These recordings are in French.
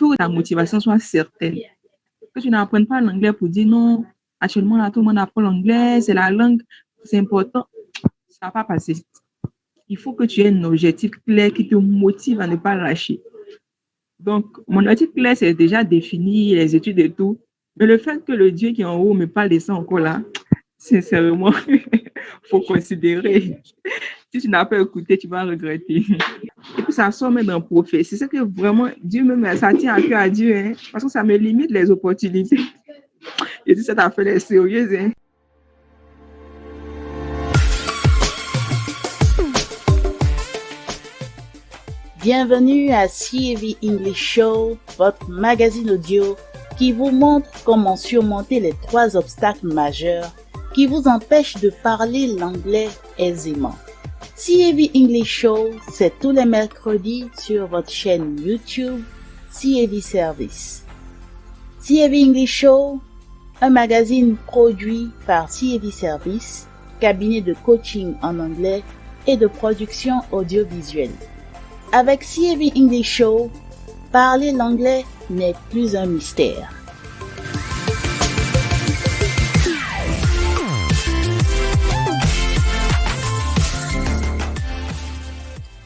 faut que ta motivation soit certaine. Que tu n'apprennes pas l'anglais pour dire non, actuellement, là, tout le monde apprend l'anglais, c'est la langue, c'est important. Ça va pas passer. Il faut que tu aies un objectif clair qui te motive à ne pas lâcher. Donc, mon objectif clair, c'est déjà défini les études et tout. Mais le fait que le Dieu qui est en haut me parle de ça encore là, sincèrement, faut considérer. Si tu n'as pas écouté, tu vas regretter. Et puis, ça sort même d'un prophète. C'est ça que vraiment, Dieu même, ça tient à cœur à Dieu, hein, parce que ça me limite les opportunités. Et si cette affaire est sérieuse, hein. Bienvenue à CAV English Show, votre magazine audio qui vous montre comment surmonter les 3 obstacles majeurs qui vous empêchent de parler l'anglais aisément. CAV English Show, c'est tous les mercredis sur votre chaîne YouTube CAV Service. CAV English Show, un magazine produit par CAV Service, cabinet de coaching en anglais et de production audiovisuelle. Avec CAV English Show, parler l'anglais n'est plus un mystère.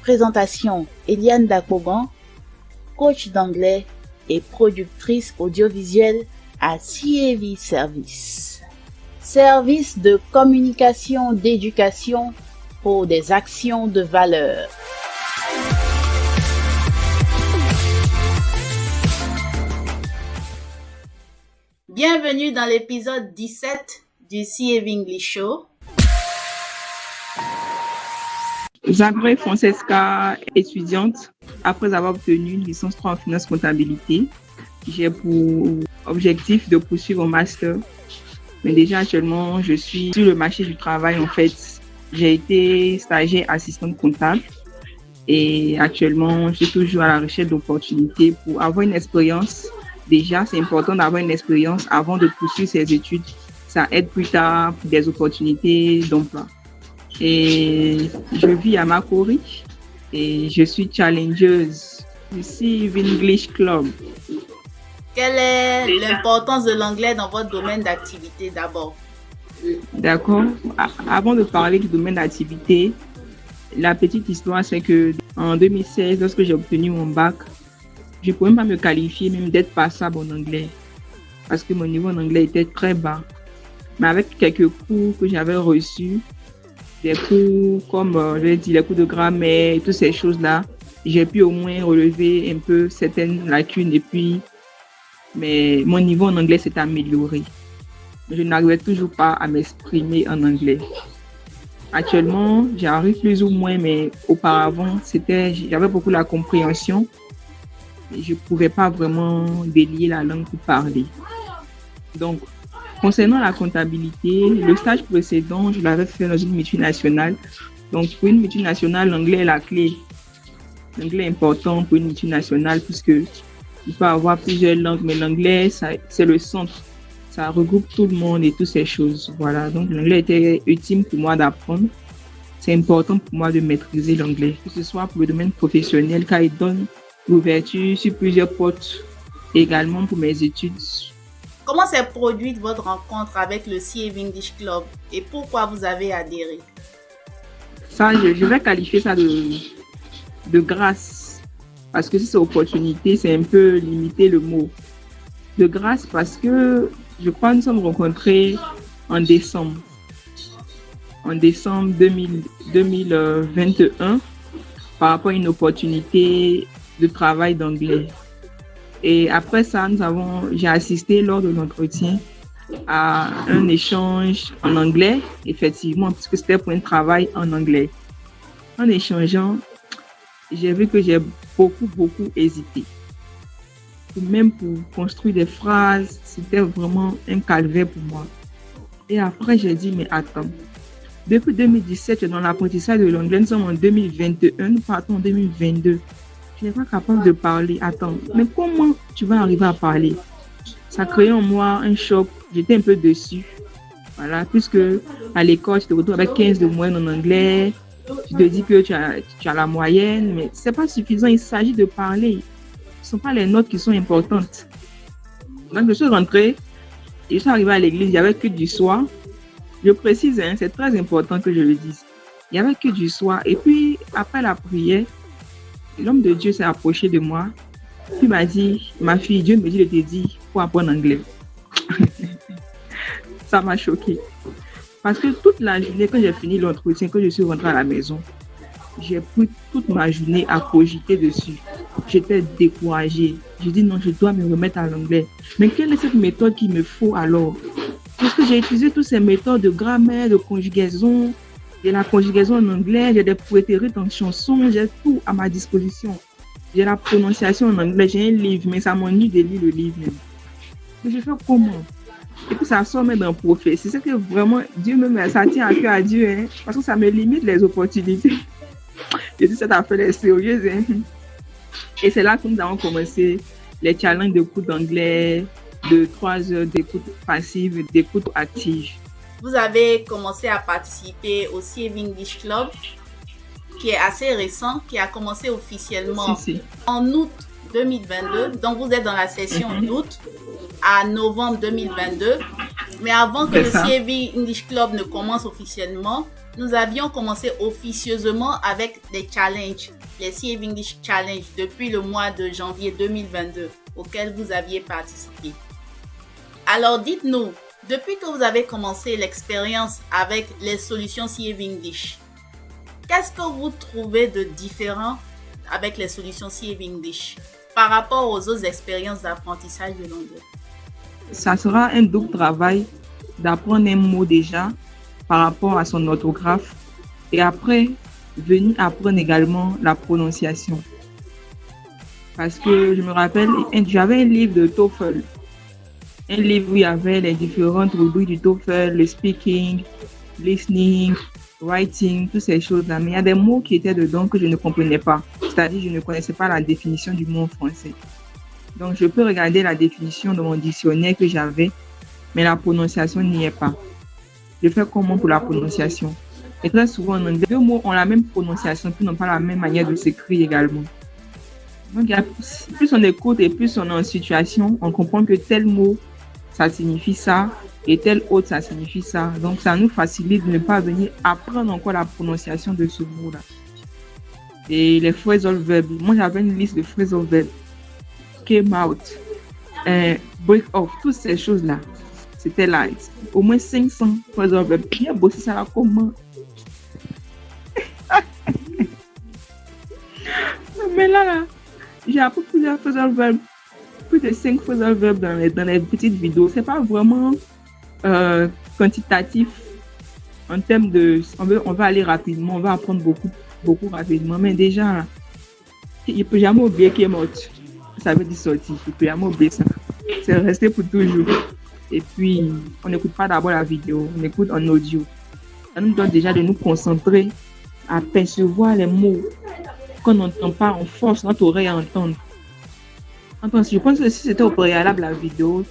Présentation: Eliane Dakogan, coach d'anglais et productrice audiovisuelle à CAV Service. Service de communication d'éducation pour des actions de valeur. Bienvenue dans l'épisode 17 du CAV English Show. Zagreb Francesca, étudiante, après avoir obtenu une licence 3 en finance comptabilité, j'ai pour objectif de poursuivre un master. Mais déjà actuellement, je suis sur le marché du travail en fait. J'ai été stagiaire assistante comptable et actuellement, je suis toujours à la recherche d'opportunités pour avoir une expérience. Déjà, c'est important d'avoir une expérience avant de poursuivre ses études. Ça aide plus tard pour des opportunités d'emploi. Et je vis à Makori et je suis challengeuse du CAV English Club. Quelle est l'importance de l'anglais dans votre domaine d'activité d'abord? D'accord. Avant de parler du domaine d'activité, la petite histoire, c'est que en 2016, lorsque j'ai obtenu mon bac, je ne pouvais pas me qualifier même d'être passable en anglais parce que mon niveau en anglais était très bas. Mais avec quelques cours que j'avais reçus, des cours comme les cours de grammaire et toutes ces choses-là, j'ai pu au moins relever un peu certaines lacunes et puis mais mon niveau en anglais s'est amélioré. Je n'arrivais toujours pas à m'exprimer en anglais. Actuellement, j'arrive plus ou moins, mais auparavant, j'avais beaucoup la compréhension. Et je ne pouvais pas vraiment délier la langue pour parler. Donc, concernant la comptabilité, le stage précédent, je l'avais fait dans une multinationale. Donc, pour une multinationale, l'anglais est la clé. L'anglais est important pour une multinationale puisque il peut avoir plusieurs langues, mais l'anglais, c'est le centre. Ça regroupe tout le monde et toutes ces choses. Voilà, donc l'anglais était utile pour moi d'apprendre. C'est important pour moi de maîtriser l'anglais, que ce soit pour le domaine professionnel, car il donne l'ouverture sur plusieurs portes, également pour mes études. Comment s'est produite votre rencontre avec le CAV English Club et pourquoi vous avez adhéré? Ça, je vais qualifier ça de grâce, parce que si c'est opportunité, c'est un peu limiter le mot. De grâce parce que je crois que nous sommes rencontrés en décembre 2021 par rapport à une opportunité de travail d'anglais. Et après ça, j'ai assisté lors de l'entretien à un échange en anglais, effectivement, puisque c'était pour un travail en anglais. En échangeant, j'ai vu que j'ai beaucoup hésité. Même pour construire des phrases, c'était vraiment un calvaire pour moi. Et après, j'ai dit, mais attends, depuis 2017, je suis dans l'apprentissage de l'anglais, nous sommes en 2021, nous partons en 2022. Je n'ai pas capable de parler. Attends, mais comment tu vas arriver à parler? Ça créait en moi un choc. J'étais un peu déçue. Voilà, puisque à l'école, tu te retrouves avec 15 de moyenne en anglais. Tu te dis que tu as la moyenne, mais ce n'est pas suffisant. Il s'agit de parler. Ce ne sont pas les notes qui sont importantes. Donc, je suis rentrée, et je suis arrivée à l'église, il n'y avait que du soir. Je précise, hein, c'est très important que je le dise. Il n'y avait que du soir. Et puis, après la prière, l'homme de Dieu s'est approché de moi. Puis il m'a dit, ma fille, Dieu me dit de te dire pour apprendre l'anglais. Ça m'a choquée. Parce que toute la journée, quand j'ai fini l'entretien, quand je suis rentrée à la maison, j'ai pris toute ma journée à cogiter dessus. J'étais découragée. J'ai dit non, je dois me remettre à l'anglais. Mais quelle est cette méthode qu'il me faut alors? Parce que j'ai utilisé toutes ces méthodes de grammaire, de conjugaison, de la conjugaison en anglais, j'ai des poétries en chansons, j'ai tout à ma disposition. J'ai la prononciation en anglais, j'ai un livre, mais ça m'ennuie de lire le livre même. Mais je fais comment? Et puis ça sort même d'un prophète. C'est ça que vraiment, Dieu même, ça tient à cœur à Dieu, hein, parce que ça me limite les opportunités. Je dis cette affaire est sérieuse. Hein. Et c'est là que nous avons commencé les challenges de cours d'anglais, de 3 heures d'écoute passive, d'écoute active. Vous avez commencé à participer au CAV English Club, qui est assez récent, qui a commencé officiellement en août 2022. Donc, vous êtes dans la session d'août à novembre 2022. Mais avant que le CAV English Club ne commence officiellement, nous avions commencé officieusement avec des challenges, les CAV English Challenge, depuis le mois de janvier 2022, auxquels vous aviez participé. Alors, dites-nous, depuis que vous avez commencé l'expérience avec les solutions CAV English, qu'est-ce que vous trouvez de différent avec les solutions CAV English par rapport aux autres expériences d'apprentissage de l'anglais? Ça sera un double travail d'apprendre un mot déjà par rapport à son orthographe et après venir apprendre également la prononciation. Parce que je me rappelle, j'avais un livre de TOEFL. Un livre où il y avait les différentes rubriques du TOEFL, le speaking, listening, writing, toutes ces choses-là. Mais il y a des mots qui étaient dedans que je ne comprenais pas. C'est-à-dire, je ne connaissais pas la définition du mot en français. Donc, je peux regarder la définition de mon dictionnaire que j'avais, mais la prononciation n'y est pas. Je fais comment pour la prononciation? Et très souvent, en anglais, 2 mots ont la même prononciation, puis n'ont pas la même manière de s'écrire également. Donc, plus on écoute et plus on est en situation, on comprend que tel mot, ça signifie ça, et tel autre, ça signifie ça. Donc, ça nous facilite de ne pas venir apprendre encore la prononciation de ce mot-là. Et les phrasal verbs. Moi, j'avais une liste de phrasal verbs. Came out, break off, toutes ces choses-là. C'était là. Au moins 500 phrasal verbs. J'ai bossé ça là comment? Mais là, j'ai appris plusieurs phrasal verbs. Plus de 5 phrasal verbs dans les petites vidéos. C'est pas vraiment quantitatif en termes de... On va aller rapidement, on va apprendre beaucoup rapidement. Mais déjà, il ne peut jamais oublier qui est mort. Ça veut dire sortir. Il ne peut jamais oublier ça. C'est resté pour toujours. Et puis, on n'écoute pas d'abord la vidéo, on écoute en audio. Ça nous donne déjà de nous concentrer à percevoir les mots qu'on n'entend pas, on force notre oreille à entendre. Je pense que si c'était au préalable la vidéo,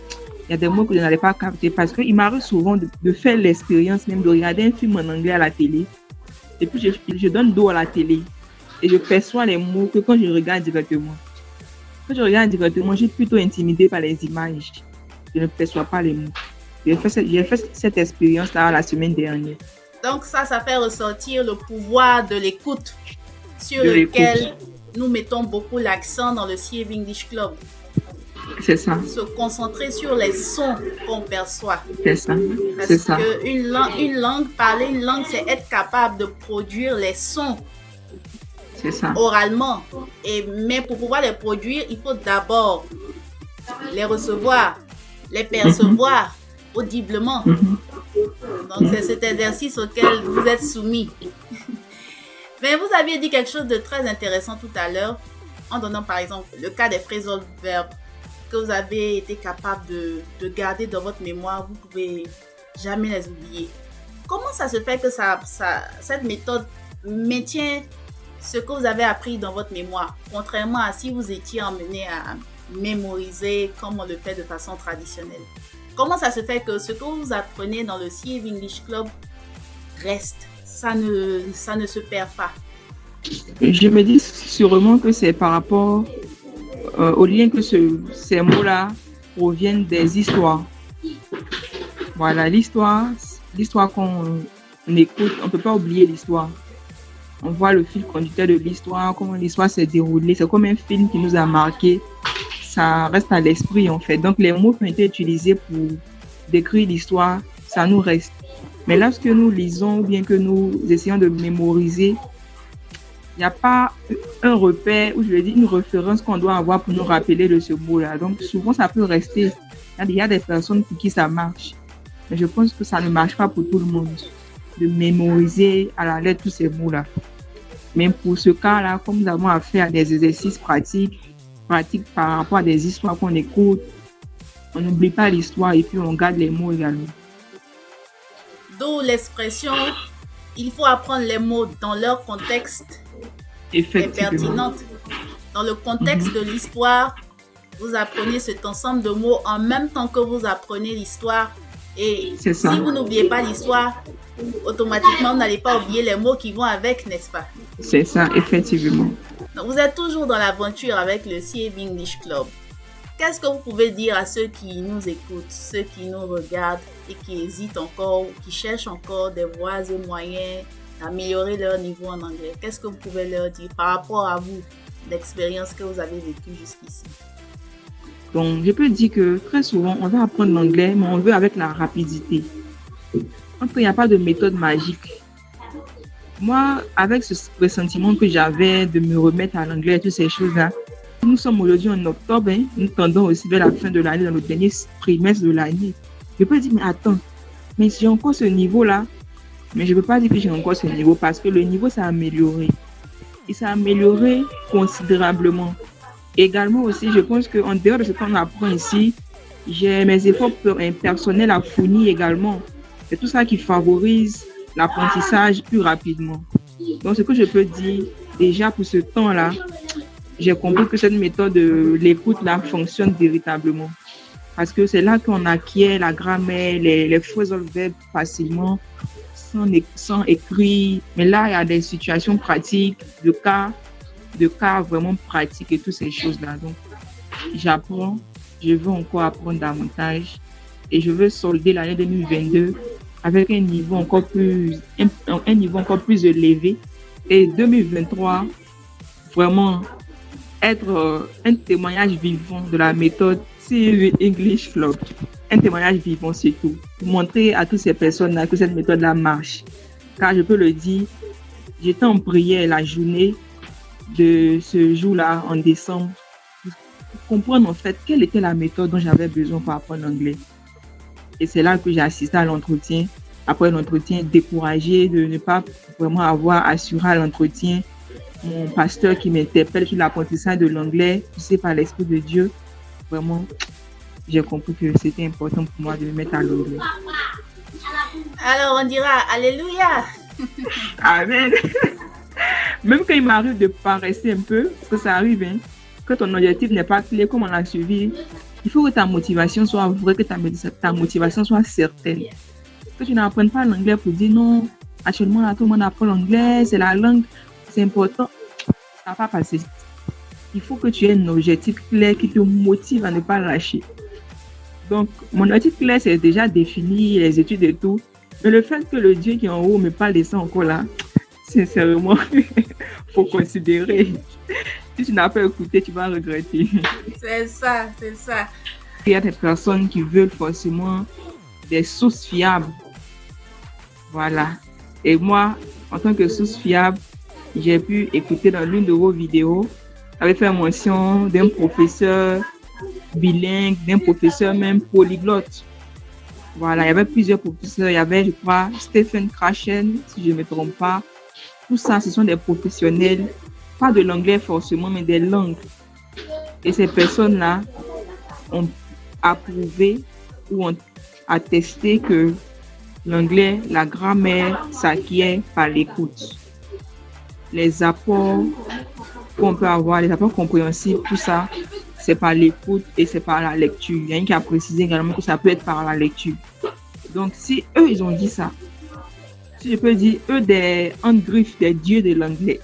il y a des mots que je n'allais pas capter parce qu'il m'arrive souvent de faire l'expérience même de regarder un film en anglais à la télé et puis je donne dos à la télé et je perçois les mots que quand je regarde directement. Quand je regarde directement, je suis plutôt intimidée par les images. Je ne perçois pas les mots. J'ai fait cette expérience-là la semaine dernière. Donc ça fait ressortir le pouvoir de l'écoute sur lequel nous mettons beaucoup l'accent dans le CAV English Club. C'est ça. Se concentrer sur les sons qu'on perçoit. C'est ça. Parce qu'une langue, parler une langue, c'est être capable de produire les sons. C'est ça. Oralement. Mais pour pouvoir les produire, il faut d'abord les recevoir, les percevoir audiblement. Donc, c'est cet exercice auquel vous êtes soumis. Mais vous aviez dit quelque chose de très intéressant tout à l'heure, en donnant par exemple le cas des phrasal verbs que vous avez été capable de garder dans votre mémoire, vous ne pouvez jamais les oublier. Comment ça se fait que cette méthode maintient ce que vous avez appris dans votre mémoire, contrairement à si vous étiez emmené à mémoriser comme on le fait de façon traditionnelle? Comment ça se fait que ce que vous apprenez dans le CAV English Club reste, ça ne se perd pas? Je me dis sûrement que c'est par rapport au lien que ces mots-là proviennent des histoires. Voilà, l'histoire qu'on écoute, on ne peut pas oublier l'histoire. On voit le fil conducteur de l'histoire, comment l'histoire s'est déroulée. C'est comme un film qui nous a marqué. Ça reste à l'esprit, en fait. Donc, les mots qui ont été utilisés pour décrire l'histoire, ça nous reste. Mais lorsque nous lisons ou bien que nous essayons de mémoriser, il n'y a pas un repère ou je veux dire une référence qu'on doit avoir pour nous rappeler de ce mot-là. Donc, souvent, ça peut rester. Il y a des personnes pour qui ça marche. Mais je pense que ça ne marche pas pour tout le monde de mémoriser à la lettre tous ces mots-là. Mais pour ce cas-là, comme nous avons affaire à des exercices pratiques par rapport à des histoires qu'on écoute, on n'oublie pas l'histoire et puis on garde les mots également. D'où l'expression « il faut apprendre les mots dans leur contexte » est pertinente. Dans le contexte de l'histoire, vous apprenez cet ensemble de mots en même temps que vous apprenez l'histoire. Et si vous n'oubliez pas l'histoire, automatiquement, vous n'allez pas oublier les mots qui vont avec, n'est-ce pas? C'est ça, effectivement. Donc, vous êtes toujours dans l'aventure avec le CAV English Club. Qu'est-ce que vous pouvez dire à ceux qui nous écoutent, ceux qui nous regardent et qui hésitent encore, qui cherchent encore des voies et moyens d'améliorer leur niveau en anglais? Qu'est-ce que vous pouvez leur dire par rapport à vous, l'expérience que vous avez vécue jusqu'ici? Donc, je peux dire que très souvent, on veut apprendre l'anglais, mais on veut avec la rapidité. Donc, il n'y a pas de méthode magique. Moi, avec ce pressentiment que j'avais de me remettre à l'anglais et toutes ces choses-là, nous sommes aujourd'hui en octobre, nous tendons aussi vers la fin de l'année, dans le dernier trimestre de l'année. Je peux dire, mais attends, mais j'ai encore ce niveau-là, mais je ne peux pas dire que j'ai encore ce niveau parce que le niveau s'est amélioré. Il s'est amélioré considérablement. Également aussi, je pense qu'en dehors de ce qu'on apprend ici, j'ai mes efforts personnels à fournir également. C'est tout ça qui favorise l'apprentissage plus rapidement. Donc, ce que je peux dire, déjà pour ce temps-là, j'ai compris que cette méthode de l'écoute-là fonctionne véritablement. Parce que c'est là qu'on acquiert la grammaire, les phrasal verbs facilement, sans écrit. Mais là, il y a des situations pratiques, de cas vraiment pratiques et toutes ces choses-là. Donc, j'apprends, je veux encore apprendre davantage et je veux solder l'année 2022 avec un niveau encore plus élevé. Et 2023, vraiment être un témoignage vivant de la méthode CAV English Club. Un témoignage vivant surtout. Pour montrer à toutes ces personnes-là que cette méthode-là marche. Car je peux le dire, j'étais en prière la journée de ce jour-là, en décembre, pour comprendre en fait quelle était la méthode dont j'avais besoin pour apprendre l'anglais. Et c'est là que j'ai assisté à l'entretien. Après l'entretien, découragée de ne pas vraiment avoir assuré à l'entretien. Mon pasteur qui m'interpelle sur l'apprentissage de l'anglais, poussé par l'Esprit de Dieu. Vraiment, j'ai compris que c'était important pour moi de me mettre à l'anglais. Alors, on dira Alléluia. Amen. Même quand il m'arrive de paresser un peu, parce que ça arrive, que ton objectif n'est pas clair, comme on l'a suivi, il faut que ta motivation soit vraie, que ta motivation soit certaine. Que tu n'apprennes pas l'anglais pour dire non, actuellement là, tout le monde apprend l'anglais, c'est la langue, c'est important. Ça ne va pas passer. Il faut que tu aies un objectif clair qui te motive à ne pas lâcher. Donc, mon objectif clair, c'est déjà défini, les études et tout. Mais le fait que le Dieu qui est en haut me parle de ça encore là, sincèrement, il faut considérer. Si tu n'as pas écouté, tu vas regretter. C'est ça, c'est ça. Il y a des personnes qui veulent forcément des sources fiables. Voilà. Et moi, en tant que source fiable, j'ai pu écouter dans l'une de vos vidéos, j'avais fait mention d'un professeur bilingue, d'un professeur même polyglotte. Voilà, il y avait plusieurs professeurs. Il y avait, je crois, Stephen Krashen, si je ne me trompe pas. Tout ça, ce sont des professionnels, pas de l'anglais forcément, mais des langues. Et ces personnes-là ont approuvé ou ont attesté que l'anglais, la grammaire s'acquiert par l'écoute. Les apports qu'on peut avoir, les apports compréhensibles, tout ça, c'est par l'écoute et c'est par la lecture. Il y a un qui a précisé également que ça peut être par la lecture. Donc, si eux, ils ont dit ça, si je peux dire, eux, des handgriffes, des dieux de l'anglais,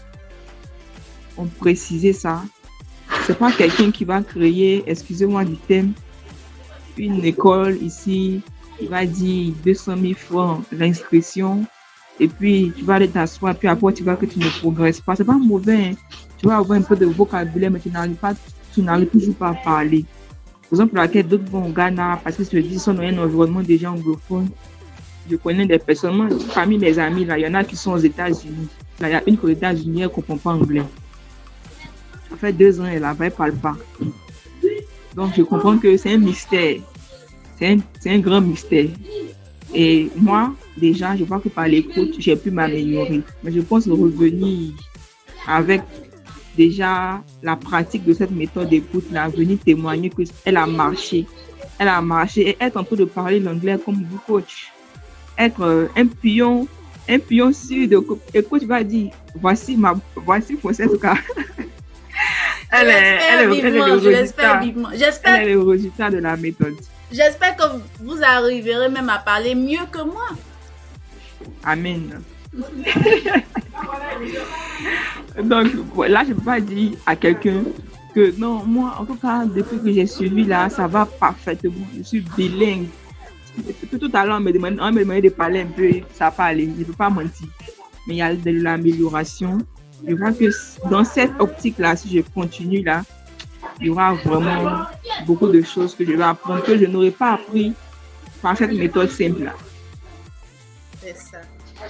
ont précisé ça, C'est pas quelqu'un qui va créer, excusez-moi du thème, une école ici, il va dire 200 000 francs l'inscription, et puis tu vas aller t'asseoir, puis après tu vois que tu ne progresses pas. C'est pas mauvais, hein. Tu vas avoir un peu de vocabulaire, mais tu n'arrives toujours pas à parler. Raison pour laquelle d'autres vont au Ghana, parce qu'ils se disent qu'ils sont dans un environnement déjà anglophone. Je connais des personnes, parmi mes amis, là, il y en a qui sont aux États-Unis. Là, il y a une qui est aux États-Unis, elle ne comprend pas anglais. Ça fait 2 ans, elle ne parle pas. Donc, je comprends que c'est un mystère. C'est un grand mystère. Et moi, déjà, je vois que par l'écoute, j'ai pu m'améliorer. Mais je pense revenir avec déjà la pratique de cette méthode d'écoute, là, venir témoigner qu'elle a marché. Elle a marché et être en train de parler l'anglais comme vous, coach. Être un pion sûr de... Et coach va dire, voici Francesca. Elle est le résultat de la méthode. J'espère que vous arriverez même à parler mieux que moi. Amen. Donc, là, je ne peux pas dire à quelqu'un que non, moi, en tout cas, depuis que j'ai suivi là, ça va parfaitement. Je suis bilingue. Tout à l'heure, on me demandait de parler un peu, ça n'a pas allé. Je ne peux pas mentir. Mais il y a de l'amélioration. Je vois que dans cette optique-là, si je continue là, il y aura vraiment beaucoup de choses que je vais apprendre que je n'aurais pas appris par cette méthode simple-là. C'est ça.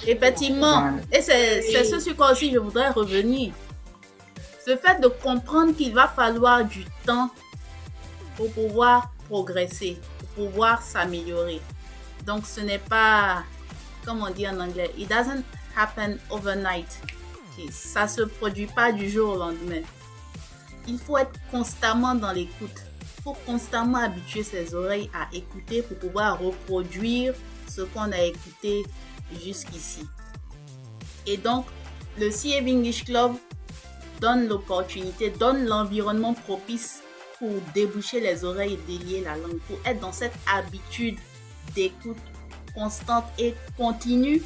Effectivement. Et c'est ce sur quoi aussi je voudrais revenir. Ce fait de comprendre qu'il va falloir du temps pour pouvoir progresser, pour pouvoir s'améliorer. Donc, ce n'est pas, comme on dit en anglais, it doesn't happen overnight. Okay. Ça ne se produit pas du jour au lendemain. Il faut être constamment dans l'écoute. Il faut constamment habituer ses oreilles à écouter pour pouvoir reproduire ce qu'on a écouté jusqu'ici. Et donc, le CAV English Club donne l'opportunité, donne l'environnement propice pour déboucher les oreilles et délier la langue, pour être dans cette habitude d'écoute constante et continue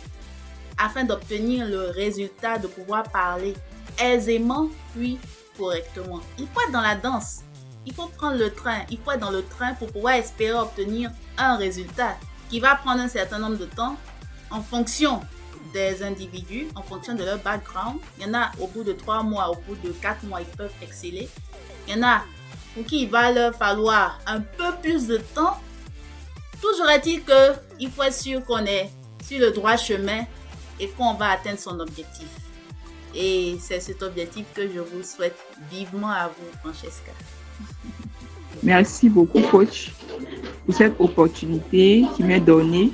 afin d'obtenir le résultat de pouvoir parler aisément puis correctement. Il faut être dans la danse, il faut prendre le train, il faut être dans le train pour pouvoir espérer obtenir un résultat qui va prendre un certain nombre de temps en fonction des individus, en fonction de leur background. Il y en a au bout de 3 mois, au bout de 4 mois, ils peuvent exceller. Il y en a pour qui il va leur falloir un peu plus de temps. Toujours est-il qu'il faut être sûr qu'on est sur le droit chemin et qu'on va atteindre son objectif. Et c'est cet objectif que je vous souhaite vivement à vous, Francesca. Merci beaucoup, coach, pour cette opportunité qui m'est donnée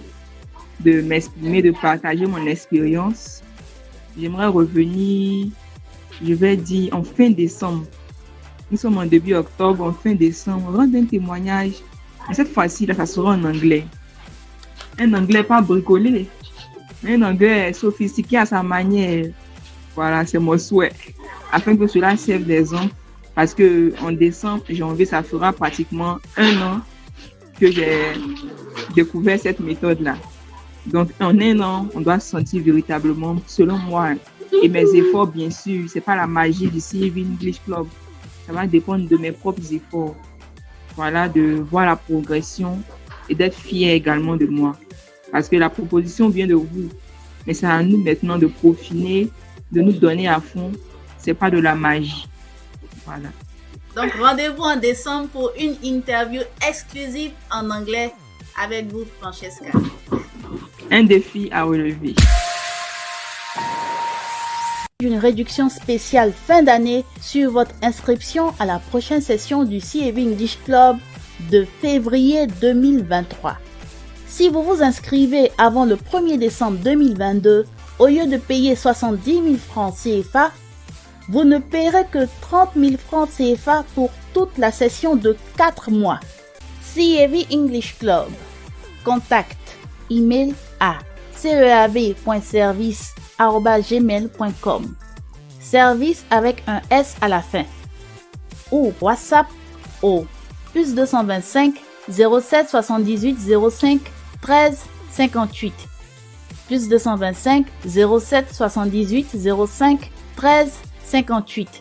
de m'exprimer, de partager mon expérience. J'aimerais revenir, je vais dire, en fin décembre. Nous sommes en début octobre, en fin décembre, rendre un témoignage. Et cette fois-ci, là, ça sera en anglais. Un anglais pas bricolé, un anglais sophistiqué à sa manière. Voilà, c'est mon souhait. Afin que cela serve d'exemple. Parce qu'en décembre, janvier, ça fera pratiquement 1 an que j'ai découvert cette méthode-là. Donc, en 1 an, on doit se sentir véritablement, selon moi, et mes efforts, bien sûr, c'est pas la magie du CAV English Club. Ça va dépendre de mes propres efforts. Voilà, de voir la progression et d'être fier également de moi. Parce que la proposition vient de vous. Mais c'est à nous maintenant de peaufiner, de nous donner à fond. C'est pas de la magie. Voilà. Donc, rendez-vous en décembre pour une interview exclusive en anglais avec vous, Francesca. Un défi à relever. Une réduction spéciale fin d'année sur votre inscription à la prochaine session du CAV English Club de février 2023. Si vous vous inscrivez avant le 1er décembre 2022, au lieu de payer 70 000 francs CFA, vous ne paierez que 30 000 francs CFA pour toute la session de 4 mois. CAV English Club. Contact email à ceav.service@gmail.com. Service avec un S à la fin. Ou WhatsApp au +225 07 78 05 13 58. +225 07 78 05 13 58.